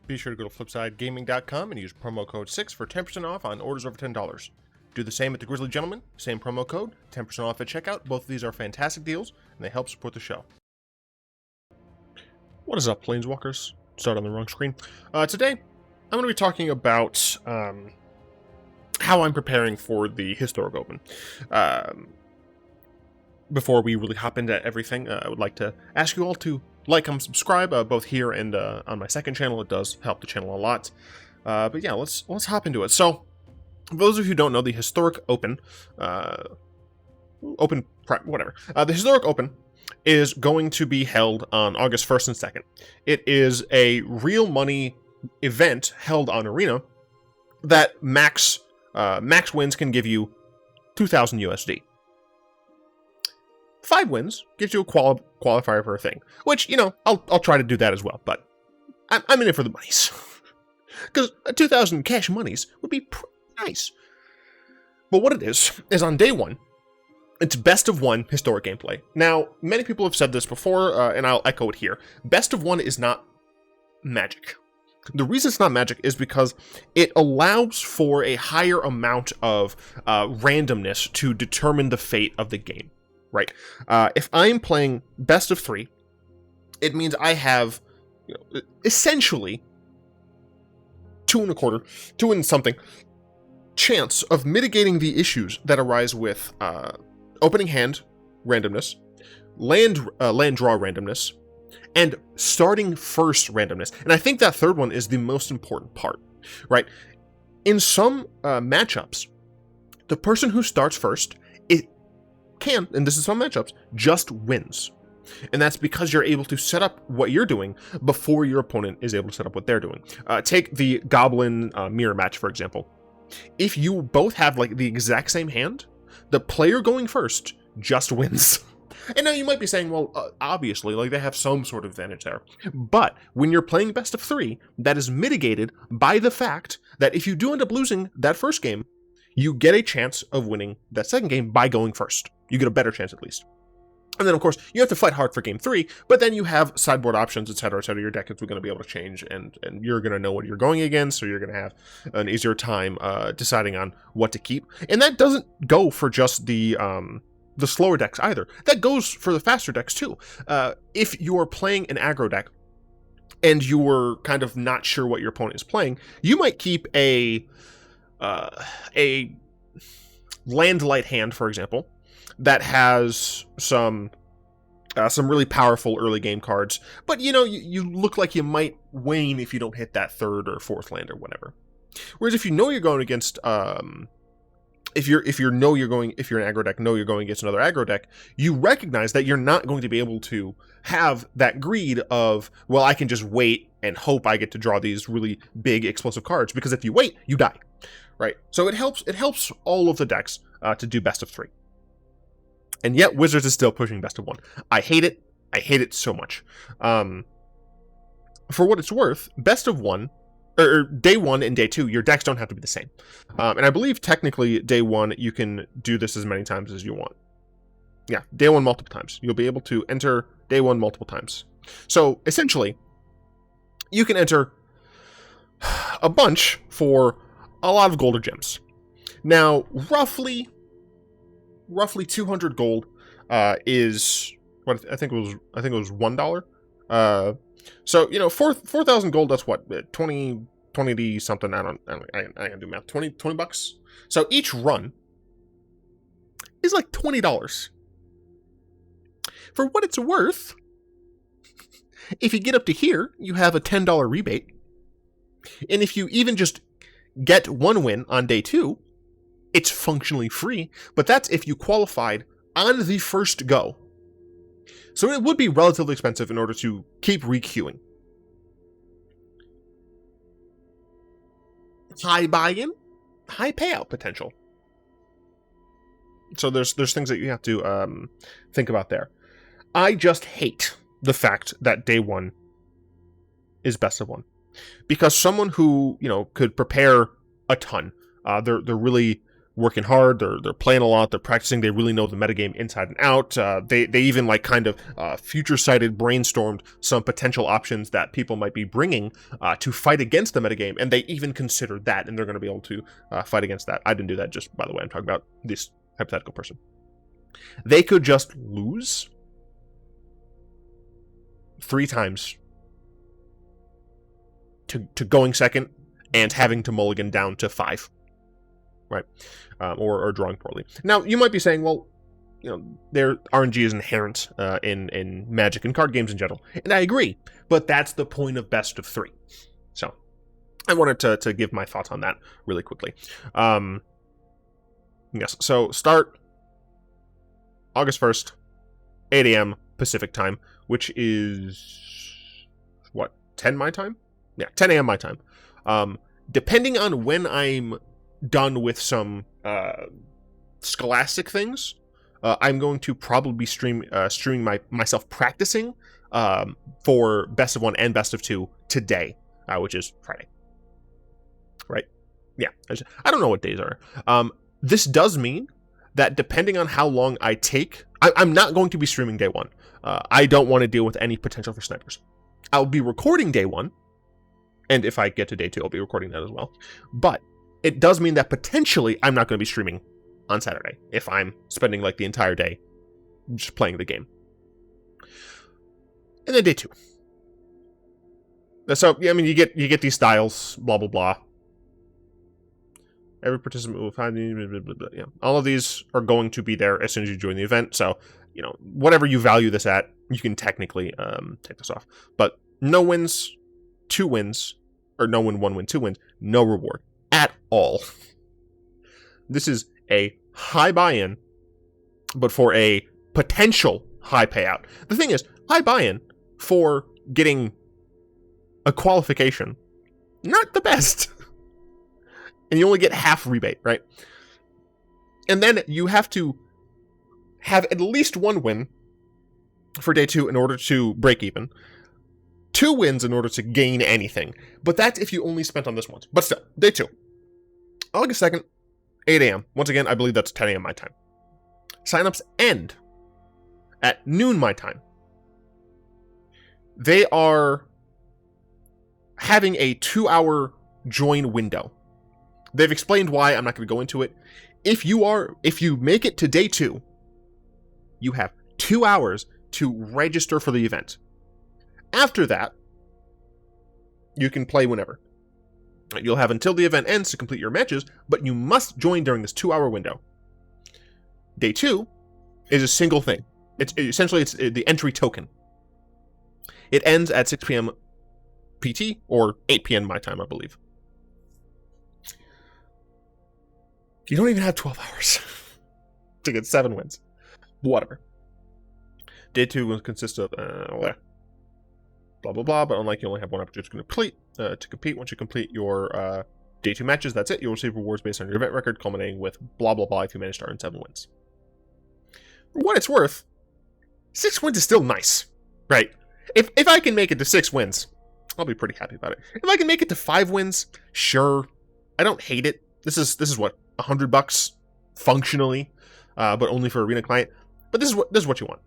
Be sure to go to flipsidegaming.com and use promo code 6 for 10% off on orders over $10. Do the same at the Grizzly Gentleman, same promo code, 10% off at checkout. Both of these are fantastic deals, and they help support the show. What is up, Planeswalkers? Start on the wrong screen. Today, I'm going to be talking about how I'm preparing for the Historic Open. Before we really hop into everything, I would like to ask you all to like and subscribe, both here and on my second channel. It does help the channel a lot. But yeah, let's hop into it. So, for those of you who don't know, the Historic Open, the Historic Open is going to be held on August 1st and 2nd. It is a real money event held on Arena that max wins can give you 2,000 USD. 5 wins gives you a qualifier for a thing, which, you know, I'll try to do that as well, but I'm in it for the monies. Because 2,000 cash monies would be pretty nice. But what it is on day one, it's best of one historic gameplay. Now, many people have said this before, and I'll echo it here. Best of one is not Magic. The reason it's not Magic is because it allows for a higher amount of randomness to determine the fate of the game. Right. If I'm playing best of 3, it means I have, you know, essentially 2 and something chance of mitigating the issues that arise with opening hand randomness, land draw randomness, and starting first randomness. And I think that third one is the most important part. Right. In some matchups, the person who starts first can, and this is some matchups, just wins. And that's because you're able to set up what you're doing before your opponent is able to set up what they're doing. Take the Goblin mirror match, for example. If you both have like the exact same hand, the player going first just wins. And now you might be saying, well, obviously, like they have some sort of advantage there. But when you're playing best of 3, that is mitigated by the fact that if you do end up losing that first game, you get a chance of winning that second game by going first. You get a better chance at least. And then, of course, you have to fight hard for game 3, but then you have sideboard options, etc., etc. Your deck is going to be able to change, and you're going to know what you're going against, so you're going to have an easier time deciding on what to keep. And that doesn't go for just the slower decks either. That goes for the faster decks too. If you're playing an aggro deck, and you're kind of not sure what your opponent is playing, you might keep a landlight hand, for example, that has some really powerful early game cards, but you know, you look like you might wane if you don't hit that 3rd or 4th land or whatever. Whereas if you know you're going against if you're an aggro deck, know you're going against another aggro deck, you recognize that you're not going to be able to have that greed of, well, I can just wait and hope I get to draw these really big explosive cards, because if you wait, you die. Right? So it helps all of the decks to do best of 3. And yet Wizards is still pushing best of 1. I hate it. I hate it so much. For what it's worth, best of 1, or day 1 and day 2, your decks don't have to be the same. And I believe technically day 1, you can do this as many times as you want. Yeah, day 1 multiple times. You'll be able to enter day 1 multiple times. So essentially, you can enter a bunch for a lot of gold or gems. Now, roughly 200 gold is what I think it was $1. So, you know, 4,000 gold, that's what, 20 something. I can do math. 20 bucks. So each run is like $20. For what it's worth, if you get up to here, you have a $10 rebate. And if you even just get 1 win on day 2, it's functionally free, but that's if you qualified on the first go. So it would be relatively expensive in order to keep re-queuing. High buy-in, high payout potential. So there's things that you have to think about there. I just hate the fact that day 1 is best of 1. Because someone who, you know, could prepare a ton, they're really working hard, they're playing a lot, they're practicing, they really know the metagame inside and out. They even like kind of future-sighted brainstormed some potential options that people might be bringing to fight against the metagame, and they even considered that, and they're going to be able to fight against that. I didn't do that, just by the way, I'm talking about this hypothetical person. They could just lose 3 times to going second and having to mulligan down to 5, right? Or drawing poorly. Now, you might be saying, well, you know, their RNG is inherent in Magic and card games in general, and I agree, but that's the point of best of 3. So, I wanted to give my thoughts on that really quickly. Yes, so start August 1st, 8 a.m. Pacific time, which is, what, 10 my time? Yeah, 10 a.m. my time. Depending on when I'm done with some scholastic things, I'm going to probably be streaming myself practicing for Best of 1 and Best of 2 today, which is Friday. Right? Yeah, I don't know what days are. This does mean that depending on how long I take, I'm not going to be streaming day 1. I don't want to deal with any potential for snipers. I'll be recording day 1, and if I get to day 2, I'll be recording that as well. But it does mean that potentially I'm not going to be streaming on Saturday if I'm spending like the entire day just playing the game. And then day 2. So, yeah, I mean, you get these styles, blah, blah, blah. Every participant will find, blah, blah, blah, yeah. All of these are going to be there as soon as you join the event. So, you know, whatever you value this at, you can technically take this off. But no wins, 2 wins, or no win, 1 win, 2 wins, no reward at all. This is a high buy-in, but for a potential high payout. The thing is, high buy-in for getting a qualification, not the best. And you only get half rebate, right? And then you have to have at least 1 win for day 2 in order to break even. 2 wins in order to gain anything. But that's if you only spent on this once. But still, day 2. August 2nd, 8 a.m. Once again, I believe that's 10 a.m. my time. Signups end at noon my time. They are having a 2-hour join window. They've explained why. I'm not going to go into it. If you make it to day 2, you have 2 hours to register for the event. After that, you can play whenever. You'll have until the event ends to complete your matches, but you must join during this 2-hour window. Day 2 is a single thing. It's the entry token. It ends at 6 p.m. PT or 8 p.m. my time, I believe. You don't even have 12 hours to get 7 wins. Whatever. Day 2 will consist of blah, blah, blah, but unlike you only have 1 opportunity to compete. Once you complete your day 2 matches, that's it. You'll receive rewards based on your event record, culminating with blah, blah, blah if you manage to earn 7 wins. For what it's worth, 6 wins is still nice, right? If I can make it to 6 wins, I'll be pretty happy about it. If I can make it to 5 wins, sure. I don't hate it. This is what, $100 functionally, but only for Arena client. But this is what you want,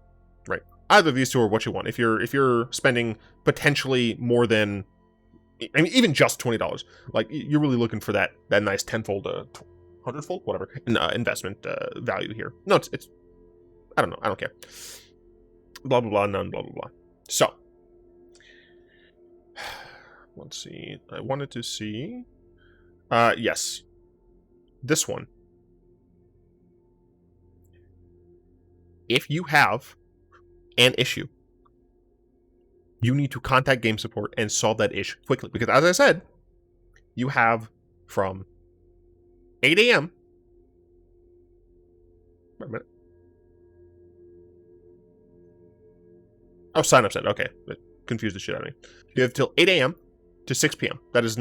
right? Either of these two are what you want. If you're spending potentially more than, I mean, even just $20, like you're really looking for that nice 10-fold, 100-fold, whatever, investment value here. No, it's I don't know. I don't care. Blah blah blah. None. Blah blah blah. So let's see. I wanted to see. Yes. This one. If you have an issue, you need to contact game support and solve that issue quickly. Because as I said, you have from 8 a.m. Wait a minute. Oh, sign up said. Okay. That confused the shit out of me. You have till 8 a.m. to 6 p.m. That is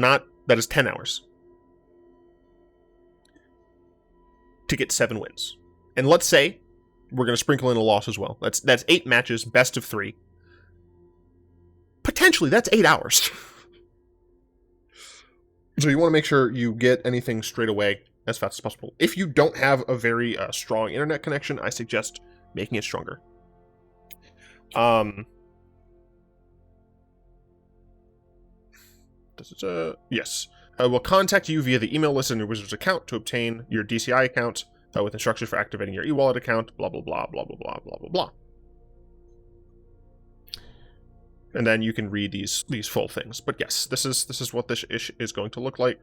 10 hours. To get 7 wins. And let's say we're going to sprinkle in a loss as well. That's 8 matches, best of 3. Potentially, that's 8 hours. So you want to make sure you get anything straight away as fast as possible. If you don't have a very strong internet connection, I suggest making it stronger. Yes. I will contact you via the email list in your Wizard's account to obtain your DCI account with instructions for activating your e-wallet account, blah, blah, blah, blah, blah, blah, blah, blah, blah. And then you can read these full things. But yes, this is what this is going to look like.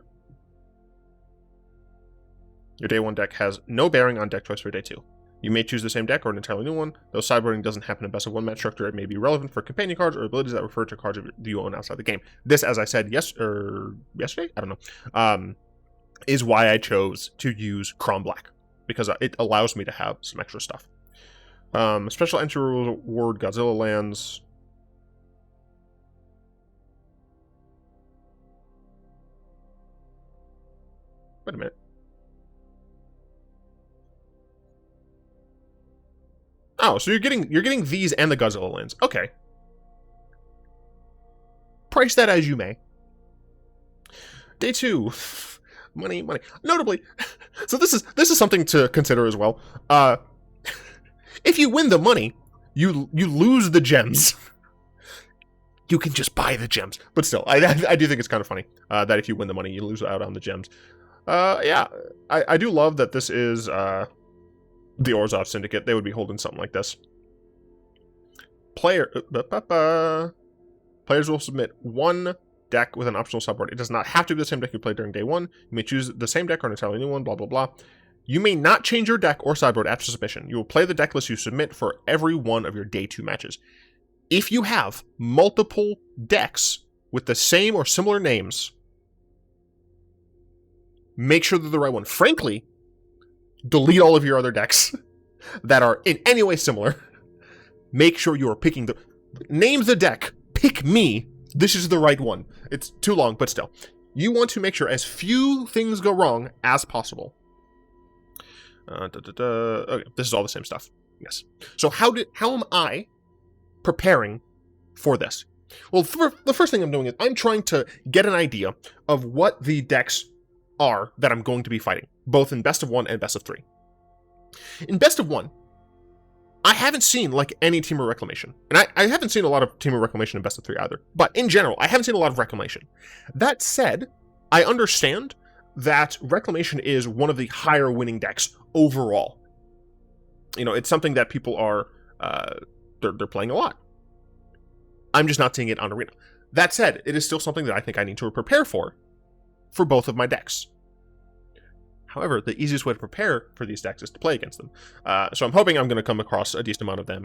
Your day 1 deck has no bearing on deck choice for day 2. You may choose the same deck or an entirely new one. Though sideboarding doesn't happen in best of 1 match structure, it may be relevant for companion cards or abilities that refer to cards you own outside the game. This, as I said yesterday, I don't know, is why I chose to use Crom Black, because it allows me to have some extra stuff. Special entry reward Godzilla lands. Wait a minute. Oh, so you're getting these and the Godzilla lands. Okay. Price that as you may. Day 2. Money. Notably, so this is something to consider as well. If you win the money, you lose the gems. You can just buy the gems. But still, I do think it's kind of funny that if you win the money, you lose out on the gems. Yeah, I do love that this is the Orzhov Syndicate. They would be holding something like this. Players will submit 1 deck with an optional sideboard. It does not have to be the same deck you played during day 1. You may choose the same deck or an entirely new one, blah, blah, blah. You may not change your deck or sideboard after submission. You will play the deck list you submit for every one of your day 2 matches. If you have multiple decks with the same or similar names, make sure they're the right one. Frankly, delete all of your other decks that are in any way similar. Make sure you are picking name the deck. Pick me. This is the right one. It's too long, but still. You want to make sure as few things go wrong as possible. Okay, this is all the same stuff. Yes. So how am I preparing for this? Well, the first thing I'm doing is I'm trying to get an idea of what the decks are that I'm going to be fighting, both in best of 1 and best of 3. In best of 1, I haven't seen like any Team of Reclamation, and I haven't seen a lot of Team of Reclamation in best of 3 either, but in general, I haven't seen a lot of Reclamation. That said, I understand that Reclamation is one of the higher winning decks overall. You know, it's something that people are, they're playing a lot. I'm just not seeing it on Arena. That said, it is still something that I think I need to prepare for both of my decks. However, the easiest way to prepare for these decks is to play against them. So I'm hoping I'm going to come across a decent amount of them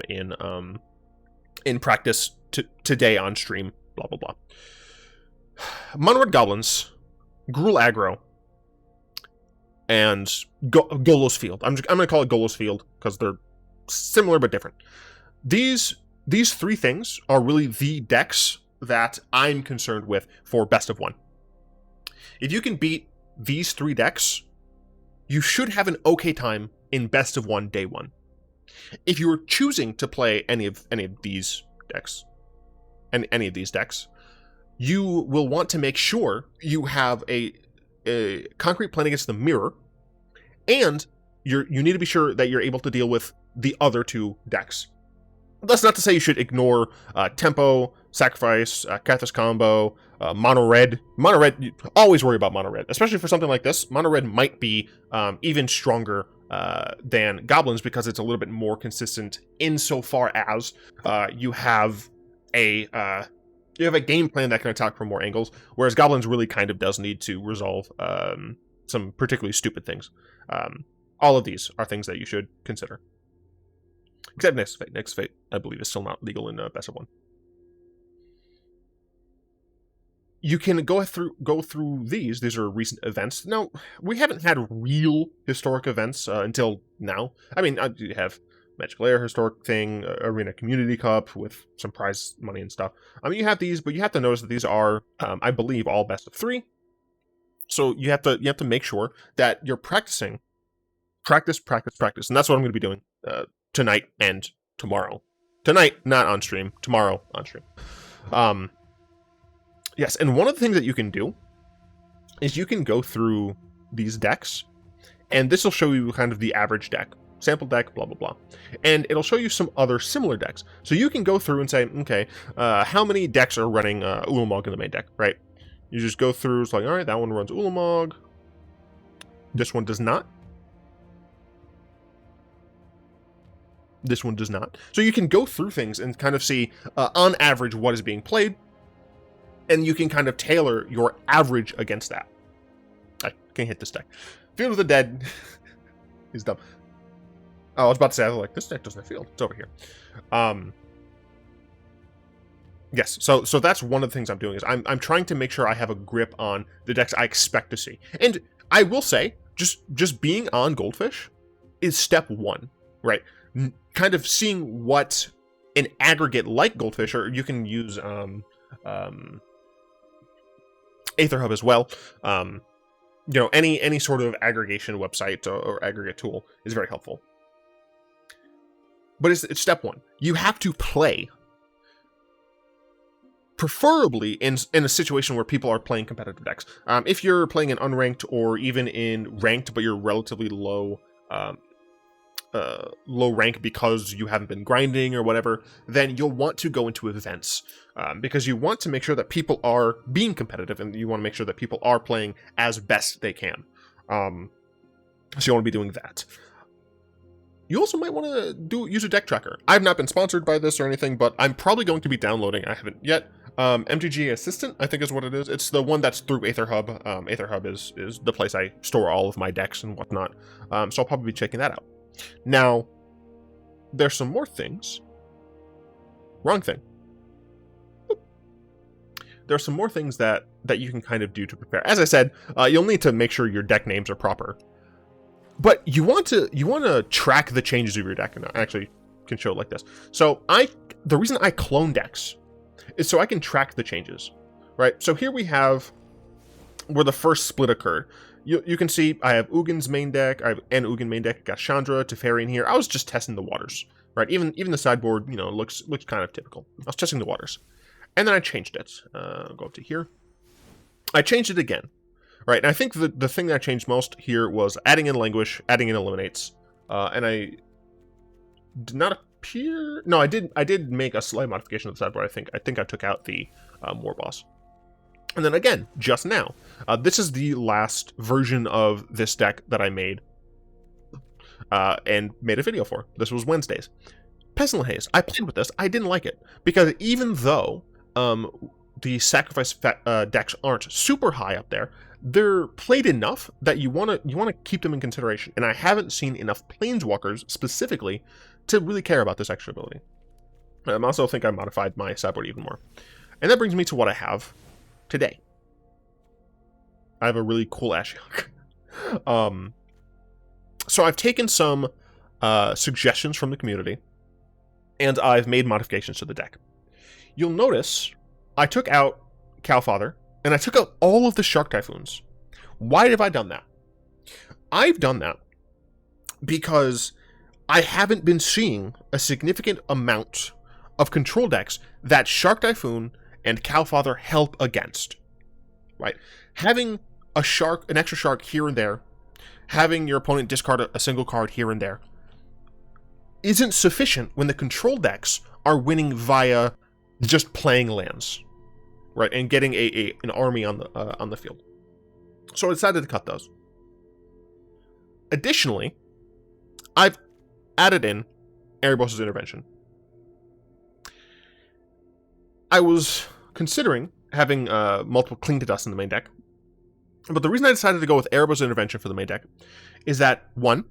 in practice today on stream, blah, blah, blah. Mono Red Goblins, Gruul Aggro, and Golos Field. I'm going to call it Golos Field because they're similar but different. These 3 things are really the decks that I'm concerned with for best of 1. If you can beat these 3 decks, you should have an okay time in best of 1 day 1. If you are choosing to play any of these decks, you will want to make sure you have a concrete plan against the mirror, and you need to be sure that you're able to deal with the other 2 decks. That's not to say you should ignore Tempo, Sacrifice, Kathas Combo, Mono Red. Mono Red, always worry about Mono Red. Especially for something like this, Mono Red might be even stronger than Goblins because it's a little bit more consistent insofar as you have a game plan that can attack from more angles, whereas Goblins really kind of does need to resolve some particularly stupid things. All of these are things that you should consider. Except Next Fate. Next Fate, I believe, is still not legal in best of 1. You can go through these. These are recent events. Now, we haven't had real historic events until now. I mean, you have Magical Air historic thing, Arena Community Cup with some prize money and stuff. I mean, you have these, but you have to notice that these are, I believe, all best of 3. So you have to make sure that you're practicing. Practice, and that's what I'm going to be doing tonight and tomorrow. Tonight, not on stream. Tomorrow, on stream. Yes, and one of the things that you can do is you can go through these decks And this will show you kind of the average deck, sample deck, blah, blah, blah. And it'll show you some other similar decks. So you can go through and say, okay, how many decks are running Ulamog in the main deck, right? You just go through, it's like, all right, that one runs Ulamog. This one does not. This one does not. So you can go through things and kind of see, on average, what is being played. And you can kind of tailor your average against that. I can't hit this deck. Field of the Dead is dumb. Oh, I was about to say, I was like, this deck doesn't have field. It's over here. Yes, so that's one of the things I'm doing is I'm trying to make sure I have a grip on the decks I expect to see. And I will say, just being on Goldfish is step one, right? Kind of seeing what an aggregate like Goldfish, or you can use Aether Hub as well. You know, any sort of aggregation website or aggregate tool is very helpful. But it's step one. You have to play, preferably in a situation where people are playing competitive decks. If you're playing in unranked or even in ranked, but you're relatively low rank because you haven't been grinding or whatever, then you'll want to go into events because you want to make sure that people are being competitive and you want to make sure that people are playing as best they can. So you want to be doing that. You also might want to use a deck tracker. I've not been sponsored by this or anything, but I'm probably going to be downloading. I haven't yet. MTG Assistant, I think is what it is. It's the one that's through Aether Hub. Aether Hub is the place I store all of my decks and whatnot. So I'll probably be checking that out. Now, there's some more things. Wrong thing. There's some more things that you can kind of do to prepare. As I said, you'll need to make sure your deck names are proper. But you want to track the changes of your deck, and I actually can show it like this. So the reason I clone decks is so I can track the changes, right? So here we have where the first split occurred. You can see I have Ugin's main deck, I have an Ugin main deck, got Chandra, Teferi in here. I was just testing the waters, right? Even the sideboard, you know, looks kind of typical. I was testing the waters. And then I changed it. Go up to here. I changed it again, right? And I think the thing that I changed most here was adding in Languish, adding in Eliminates, and I did not appear. No, I did make a slight modification of the sideboard. I think I took out the War Boss. And then again, just now, this is the last version of this deck that I made and made a video for. This was Wednesdays. Peasant Haze. I played with this. I didn't like it because even though the sacrifice decks aren't super high up there, they're played enough that you want to keep them in consideration. And I haven't seen enough Planeswalkers specifically to really care about this extra ability. I also think I modified my sideboard even more. And that brings me to what I have today. I have a really cool Ashiok. So I've taken some suggestions from the community, and I've made modifications to the deck. You'll notice I took out Cowfather, and I took out all of the Shark Typhoons. Why have I done that? I've done that because I haven't been seeing a significant amount of control decks that Shark Typhoon and Cowfather help against, right? Having an extra shark here and there, having your opponent discard a single card here and there, isn't sufficient when the control decks are winning via just playing lands, right? And getting an army on the field. So I decided to cut those. Additionally, I've added in Erebos' Intervention. I was considering having multiple Cling to Dust in the main deck, but the reason I decided to go with Erebos' Intervention for the main deck is that, one,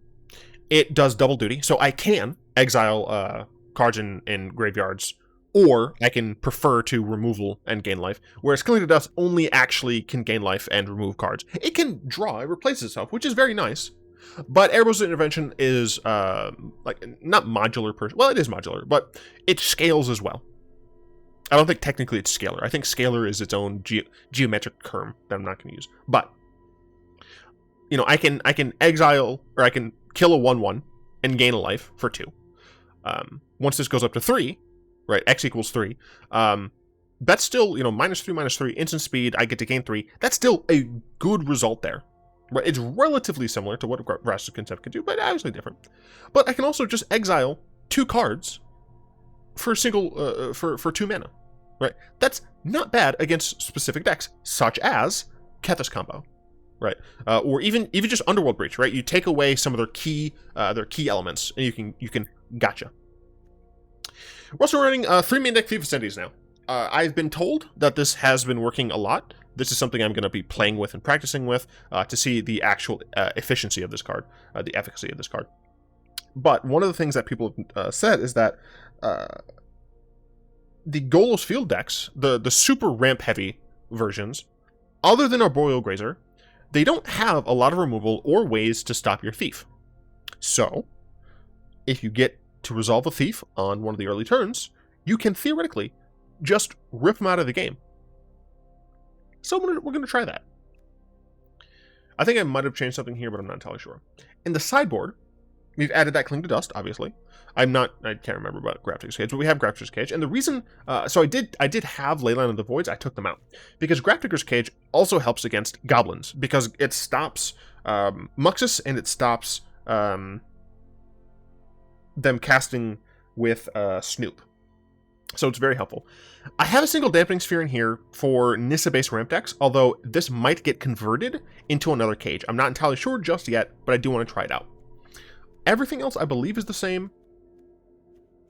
it does double duty, so I can exile cards in graveyards, or I can prefer to removal and gain life, whereas Cling to Dust only actually can gain life and remove cards. It can draw, it replaces itself, which is very nice, but Erebos' Intervention is, not modular well, it is modular, but it scales as well. I don't think technically it's scalar. I think scalar is its own geometric term that I'm not going to use. But, you know, I can exile, or I can kill a 1/1 and gain a life for 2. Once this goes up to 3, right, X equals 3, that's still, you know, -3/-3, instant speed, I get to gain 3. That's still a good result there, Right? It's relatively similar to what Vraska's Concept can do, but obviously different. But I can also just exile 2 cards for a single for 2 mana. Right? That's not bad against specific decks, such as Kethis combo. Right? Or even just Underworld Breach, right? You take away some of their key elements, and you can gotcha. We're also running 3 main deck Thief Ascendies now. I've been told that this has been working a lot. This is something I'm going to be playing with and practicing with to see the actual efficiency of this card, the efficacy of this card. But one of the things that people have said is that the Golos field decks, the super ramp heavy versions, other than Arboreal Grazer, they don't have a lot of removal or ways to stop your Thief. So, if you get to resolve a Thief on one of the early turns, you can theoretically just rip them out of the game. So we're going to try that. I think I might have changed something here, but I'm not entirely sure. In the sideboard, we've added that Cling to Dust, obviously. I can't remember about Grafdigger's Cage, but we have Grafdigger's Cage. And the reason, so I did have Leyline of the Voids, I took them out. Because Grafdigger's Cage also helps against goblins, because it stops Muxus, and it stops them casting with Snoop. So it's very helpful. I have a single Dampening Sphere in here for Nissa-based ramp decks, although this might get converted into another cage. I'm not entirely sure just yet, but I do want to try it out. Everything else I believe is the same.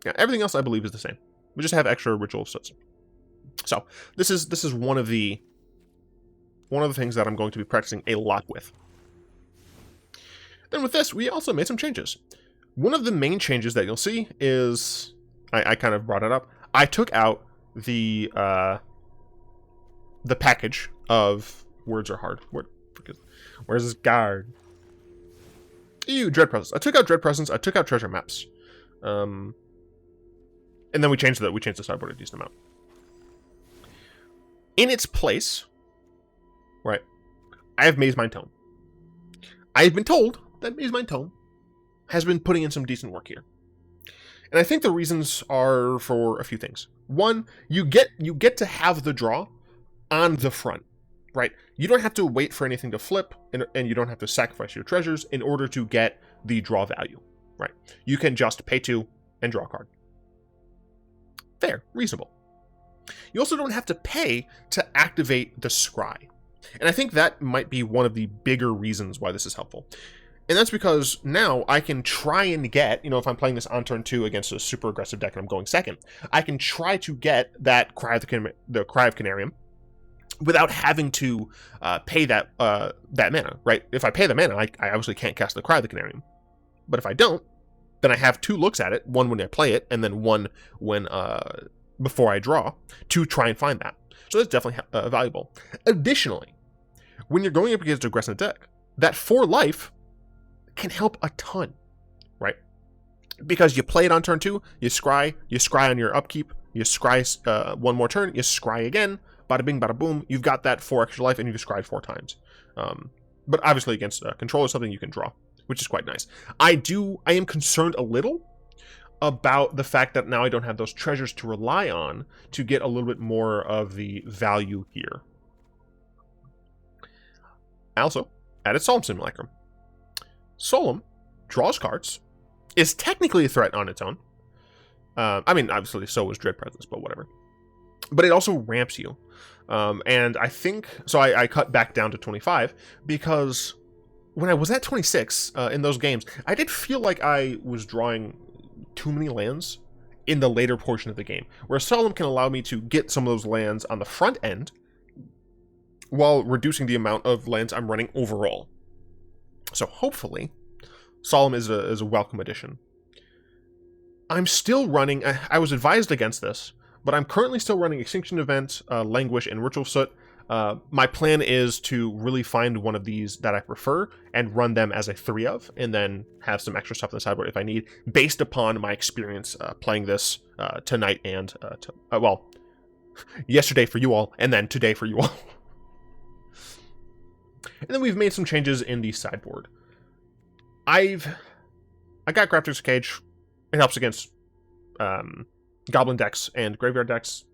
Yeah, everything else I believe is the same. We just have extra Ritual of Soots. So this is one of the things that I'm going to be practicing a lot with. Then with this, we also made some changes. One of the main changes that you'll see is, I kind of brought it up, I took out the package of Words Are Hard. Where's this guard? Dread Presence. I took out Dread Presence. I took out Treasure Maps. And then we changed the sideboard a decent amount. In its place, right, I have Maze Mind Tome. I have been told that Maze Mind Tome has been putting in some decent work here. And I think the reasons are for a few things. One, you get to have the draw on the front, right? You don't have to wait for anything to flip, and you don't have to sacrifice your treasures in order to get the draw value, right? You can just pay 2 and draw a card. Fair, reasonable. You also don't have to pay to activate the Scry. And I think that might be one of the bigger reasons why this is helpful. And that's because now I can try and get, if I'm playing this on turn 2 against a super aggressive deck and I'm going second, I can try to get that Cry of the Cry of Canarium without having to pay that mana, right? If I pay the mana, I obviously can't cast the Cry of the Canarium. But if I don't, then I have 2 looks at it, one when I play it, and then one when before I draw, to try and find that. So that's definitely valuable. Additionally, when you're going up against an aggressive deck, that 4 life can help a ton, right? Because you play it on turn 2, you scry on your upkeep, you scry one more turn, you scry again, bada bing, bada boom, you've got that 4 extra life, and you've scryed 4 times. But obviously against control is something you can draw, which is quite nice. I am concerned a little about the fact that now I don't have those treasures to rely on to get a little bit more of the value here. I also added Solemn Simulacrum. Solemn draws cards, is technically a threat on its own. I mean, obviously, so was Dread Presence, but whatever. But it also ramps you. And I think, so I cut back down to 25, because when I was at 26 in those games, I did feel like I was drawing too many lands in the later portion of the game, where Solemn can allow me to get some of those lands on the front end, while reducing the amount of lands I'm running overall. So hopefully, Solemn is a welcome addition. I'm still running, I was advised against this, but I'm currently still running Extinction Event, Languish, and Ritual Soot. My plan is to really find one of these that I prefer and run them as a 3 of, and then have some extra stuff on the sideboard if I need, based upon my experience playing this tonight and, yesterday for you all, and then today for you all. And then we've made some changes in the sideboard. I got Grafdigger's Cage. It helps against Goblin decks and Graveyard decks.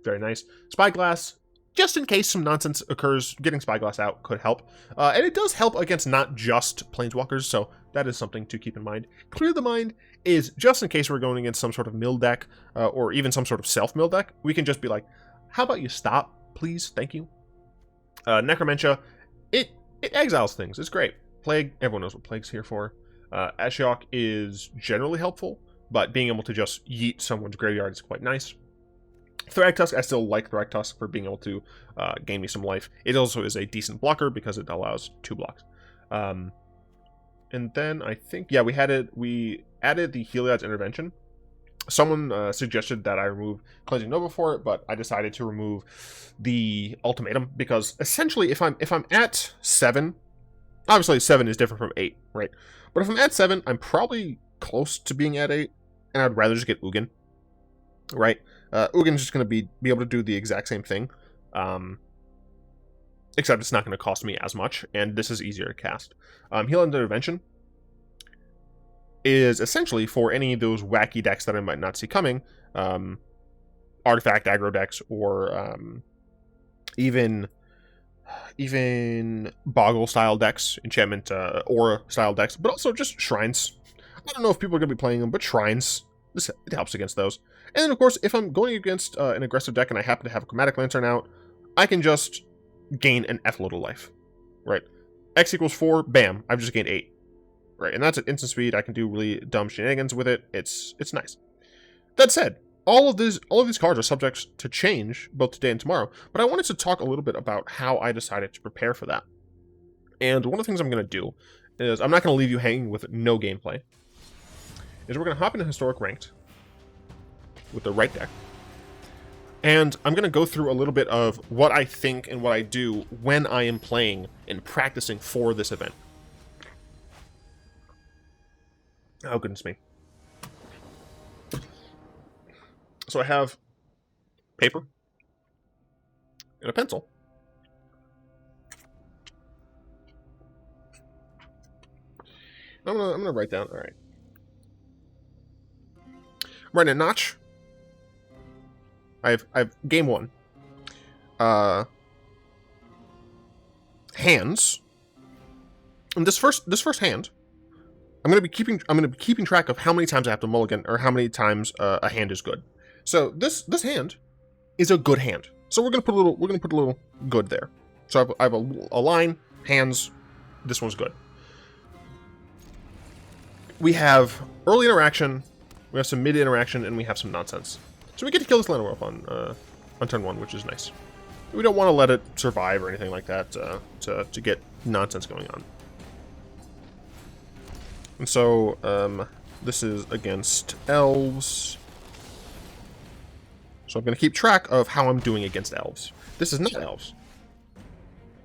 Very nice. Spyglass just in case some nonsense occurs, getting Spyglass out could help. And it does help against not just Planeswalkers, so that is something to keep in mind. Clear the Mind is just in case we're going against some sort of mill deck, or even some sort of self-mill deck. We can just be like, how about you stop, please? Thank you. Necromentia, it exiles things. It's great. Plague, everyone knows what Plague's here for. Ashiok is generally helpful, but being able to just yeet someone's graveyard is quite nice. Thragtusk, I still like Thragtusk for being able to gain me some life. It also is a decent blocker because it allows 2 blocks. And then I think, yeah, we added the Heliod's Intervention. Someone suggested that I remove Cleansing Nova for it, but I decided to remove the Ultimatum because essentially if I'm at 7, obviously 7 is different from 8, right? But if I'm at 7, I'm probably close to being at 8, and I'd rather just get Ugin, right? Ugin's just going to be able to do the exact same thing, except it's not going to cost me as much, and this is easier to cast. Heal Intervention is essentially for any of those wacky decks that I might not see coming, artifact aggro decks, or even Boggle style decks, enchantment aura style decks, but also just shrines. I don't know if people are going to be playing them, but shrines, it helps against those. And then, of course, if I'm going against an aggressive deck and I happen to have a Chromatic Lantern out, I can just gain an F load of life, right? X equals 4, bam, I've just gained 8, right? And that's at instant speed. I can do really dumb shenanigans with it. It's nice. That said, all of these cards are subject to change both today and tomorrow, but I wanted to talk a little bit about how I decided to prepare for that. And one of the things I'm going to do is I'm not going to leave you hanging with no gameplay. Is we're going to hop into Historic Ranked with the right deck. And I'm going to go through a little bit of what I think and what I do when I am playing and practicing for this event. Oh, goodness me. So I have paper and a pencil. I'm gonna write down. All right. Write a notch. I've game 1. Hands. And this first hand, I'm gonna be keeping track of how many times I have to mulligan, or how many times a hand is good. So this hand is a good hand. So we're gonna put a little good there. So I have a line, hands. This one's good. We have early interaction, we have some mid interaction, and we have some nonsense. So we get to kill this Land Wolf on turn 1, which is nice. We don't want to let it survive or anything like that to get nonsense going on. And so this is against elves. So I'm going to keep track of how I'm doing against elves. This is not elves.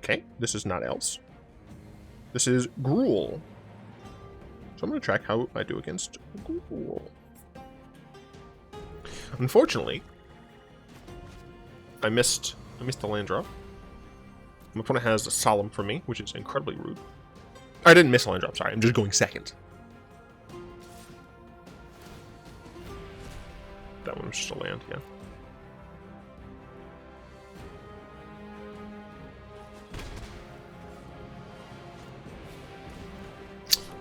Okay, this is not elves. This is Gruul. So I'm going to track how I do against Gruul. Unfortunately, I missed the land drop. My opponent has a Solemn for me, which is incredibly rude. I didn't miss a land drop, sorry. I'm just going second. That one was just a land, yeah.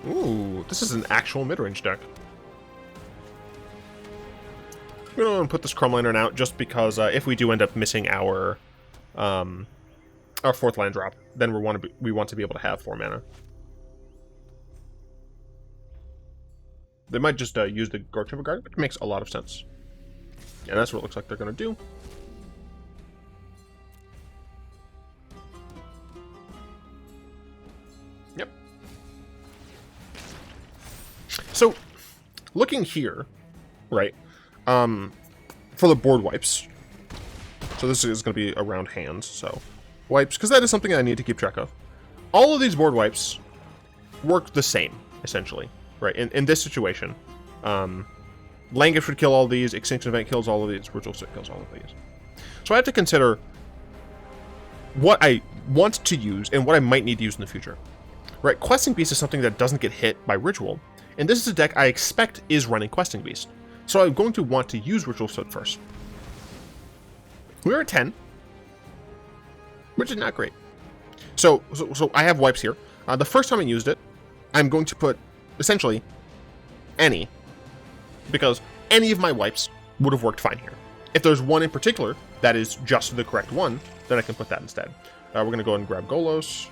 Ooh, this is an actual mid-range deck. We're going to put this Chrome Lantern out just because if we do end up missing our 4th land drop, then we want to be able to have 4 mana. They might just use the Gortimba Guard, which makes a lot of sense. And that's what it looks like they're going to do. Yep. So, looking here, right, for the board wipes. So this is going to be around hands, so wipes, because that is something I need to keep track of. All of these board wipes work the same, essentially, right? In this situation, Language would kill all these, Extinction Event kills all of these, Ritual Sick kills all of these. So I have to consider what I want to use and what I might need to use in the future. Right, Questing Beast is something that doesn't get hit by Ritual, and this is a deck I expect is running Questing Beast. So I'm going to want to use Ritual Soot first. We're at 10. which is not great. So I have wipes here. The first time I used it, I'm going to put essentially any, because any of my wipes would have worked fine here. If there's one in particular that is just the correct one, then I can put that instead. We're going to go ahead and grab Golos.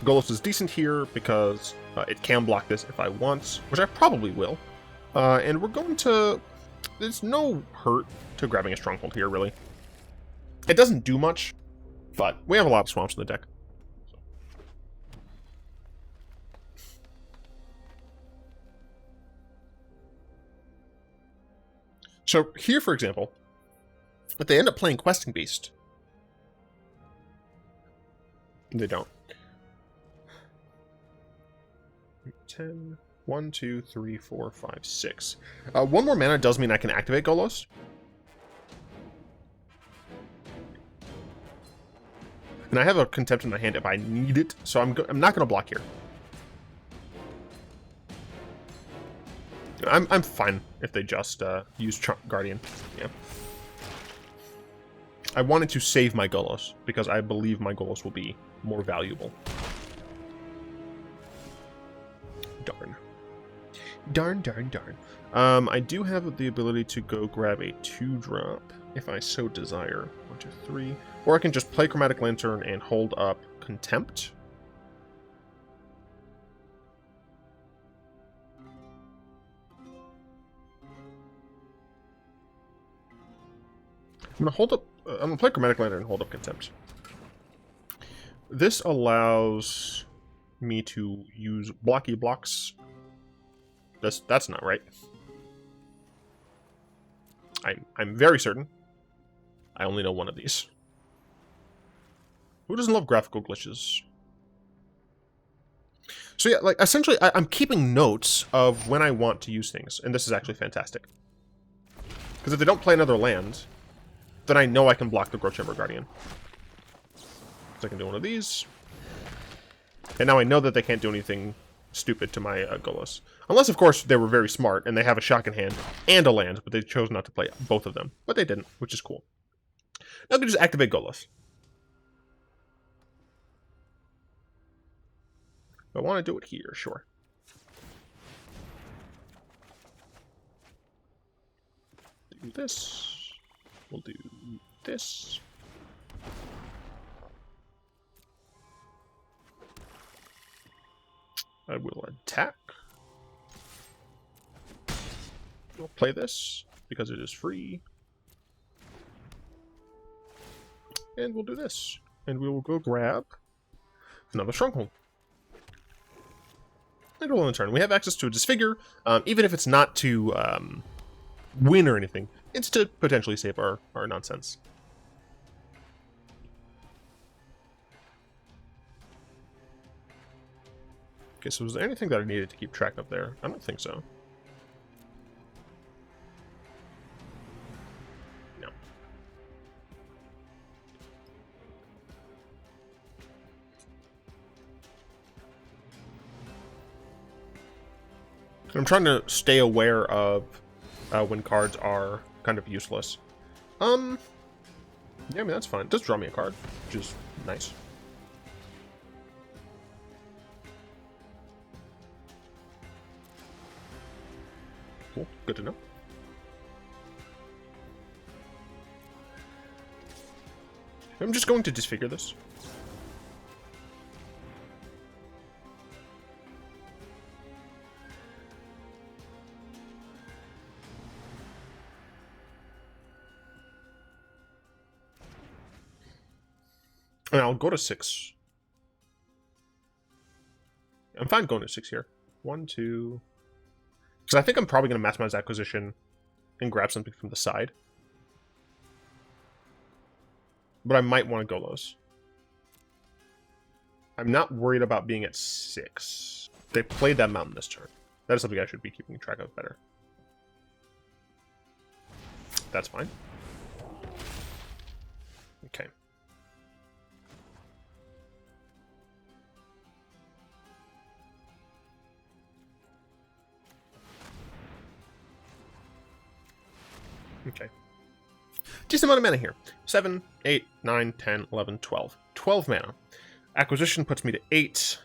Golos is decent here because it can block this if I want, which I probably will. And we're going to... There's no hurt to grabbing a Stronghold here, really. It doesn't do much, but we have a lot of swamps in the deck. So here, for example, if they end up playing Questing Beast, they don't. 10, 1, 2, 3, 4, 5, 6. One more mana does mean I can activate Golos. And I have a Contempt in my hand if I need it, so I'm not going to block here. I'm fine if they just use Guardian. Yeah. I wanted to save my Golos because I believe my Golos will be more valuable. Darn. Darn. I do have the ability to go grab a 2-drop if I so desire. 1, 2, 3. Or I can just play Chromatic Lantern and hold up Contempt. I'm gonna play Chromatic Lantern and hold up Contempt. This allows me to use blocky blocks. That's not right. I'm very certain. I only know one of these. Who doesn't love graphical glitches? So yeah, like essentially I'm keeping notes of when I want to use things, and this is actually fantastic. Because if they don't play another land, then I know I can block the Growth Chamber Guardian. So I can do one of these. And now I know that they can't do anything stupid to my Golos. Unless, of course, they were very smart and they have a shock in hand and a land, but they chose not to play both of them. But they didn't, which is cool. Now I can just activate Golos. If I want to do it here, sure. Do this. We'll do this. I will attack. We'll play this because it is free. And we'll do this. And we will go grab another Stronghold. And we'll in turn. We have access to a Disfigure, even if it's not to win or anything. It's to potentially save our nonsense. Okay, so was there anything that I needed to keep track of there? I don't think so. No. I'm trying to stay aware of when cards are kind of useless. Yeah, I mean, that's fine. It does draw me a card, which is nice. Cool. Good to know. I'm just going to disfigure this. And I'll go to 6. I'm fine going to 6 here. 1, 2... Because I think I'm probably going to maximize acquisition and grab something from the side. But I might want to Golos. I'm not worried about being at 6. They played that mountain this turn. That is something I should be keeping track of better. That's fine. Okay. Okay. decent amount of mana here. 7, 8, 9, 10, 11, 12. 12 mana. Acquisition puts me to 8.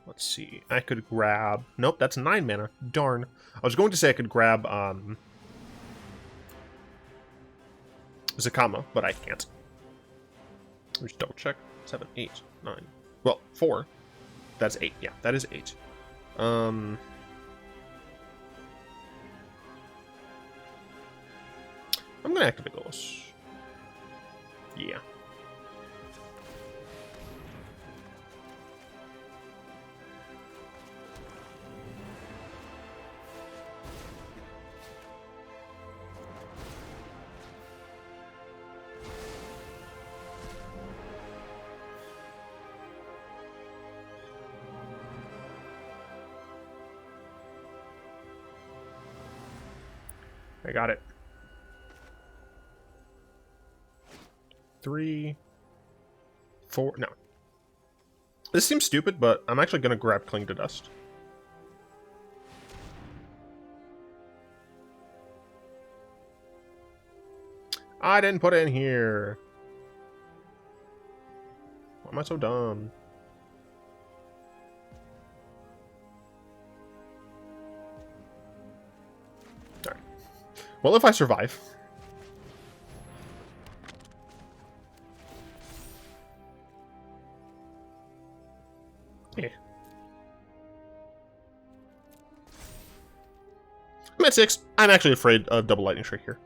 Let's see. I could grab... Nope, that's 9 mana. Darn. I was going to say I could grab Zakama, but I can't. Let me just double check. 7, 8, 9. Well, 4. That's 8. Yeah, that is 8. I'm gonna activate Bolas. Yeah. I got it. 3, 4. No. This seems stupid, but I'm actually going to grab Cling to Dust. I didn't put it in here. Why am I so dumb? Alright. Well, if I survive. Yeah. I'm at 6. I'm actually afraid of double lightning strike here.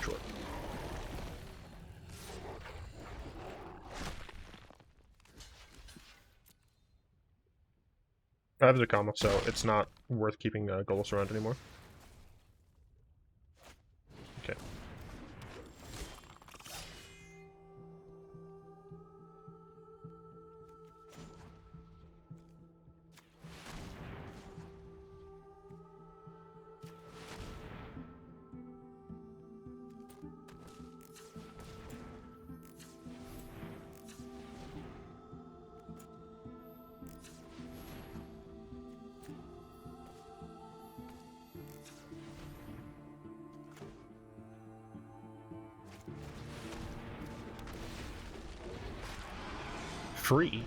Sure. I have Zakama, so it's not worth keeping Bolas around anymore. Okay. Free.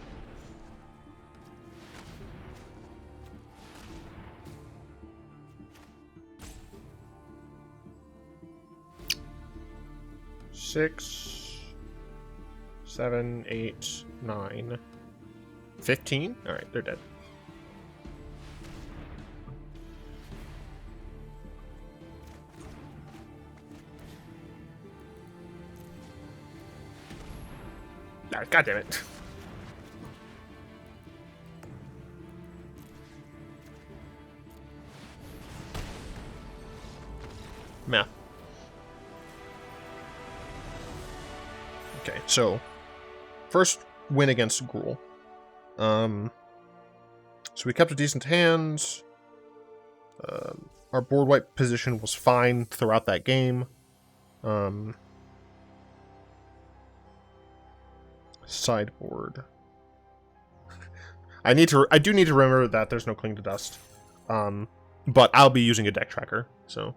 Six, 7, 8, 9, 15. All right, they're dead. Ah, God damn it. Math. Okay, so first win against Gruul. So we kept a decent hand. Our board wipe position was fine throughout that game. Sideboard. I do need to remember that there's no Cling to Dust. But I'll be using a deck tracker, so.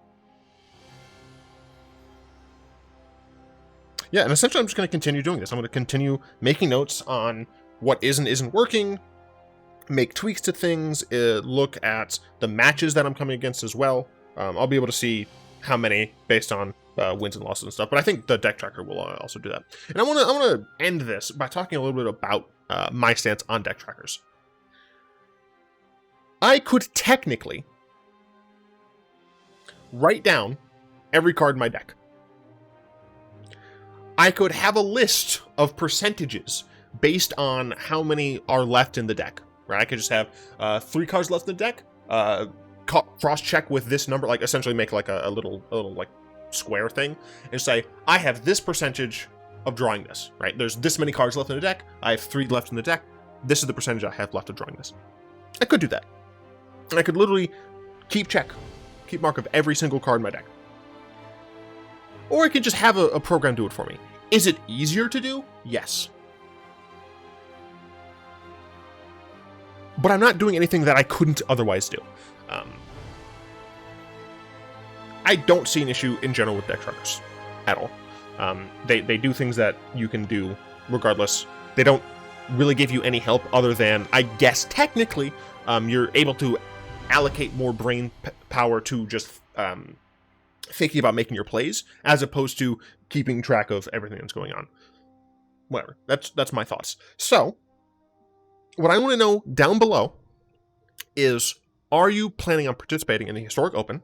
Yeah, and essentially I'm just going to continue doing this. I'm going to continue making notes on what is and isn't working, make tweaks to things, look at the matches that I'm coming against as well. I'll be able to see how many based on wins and losses and stuff, but I think the deck tracker will also do that. And I want to end this by talking a little bit about my stance on deck trackers. I could technically write down every card in my deck. I could have a list of percentages based on how many are left in the deck, right? I could just have 3 cards left in the deck, cross check with this number, like essentially make like a little like square thing, and say, I have this percentage of drawing this, right? There's this many cards left in the deck, I have 3 left in the deck, this is the percentage I have left of drawing this. I could do that. And I could literally keep mark of every single card in my deck. Or I could just have a program do it for me. Is it easier to do? Yes. But I'm not doing anything that I couldn't otherwise do. I don't see an issue in general with deck trackers at all. They do things that you can do regardless. They don't really give you any help other than, I guess, technically, you're able to allocate more brain power to just thinking about making your plays, as opposed to keeping track of everything that's going on. Whatever. That's my thoughts. So, what I want to know down below is, are you planning on participating in the Historic Open?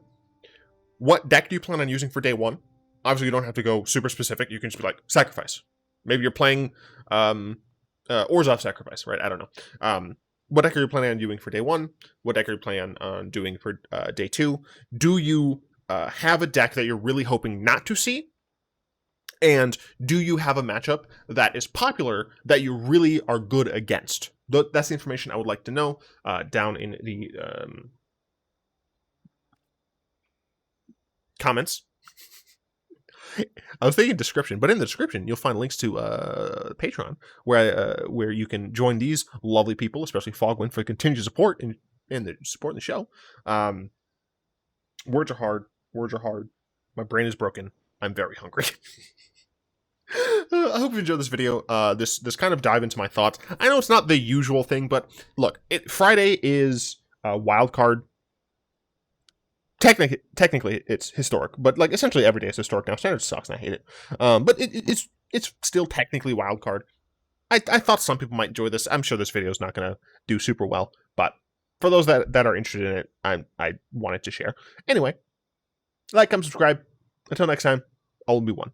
What deck do you plan on using for day one? Obviously, you don't have to go super specific. You can just be like, Sacrifice. Maybe you're playing Orzhov Sacrifice, right? I don't know. What deck are you planning on doing for day one? What deck are you planning on doing for day two? Do you have a deck that you're really hoping not to see? And do you have a matchup that is popular that you really are good against? That's the information I would like to know down in the comments. I was thinking description, but in the description you'll find links to Patreon, where you can join these lovely people, especially Fogwind, for continued support in the support in the show. Words are hard. Words are hard. My brain is broken. I'm very hungry. I hope you enjoyed this video. This kind of dive into my thoughts. I know it's not the usual thing, but look, Friday is Wildcard. Technically, it's historic, but like essentially every day is historic now. Standard sucks, and I hate it. But it's still technically Wildcard. I thought some people might enjoy this. I'm sure this video is not going to do super well, but for those that are interested in it, I wanted to share. Anyway, like, comment, subscribe. Until next time, I'll be one.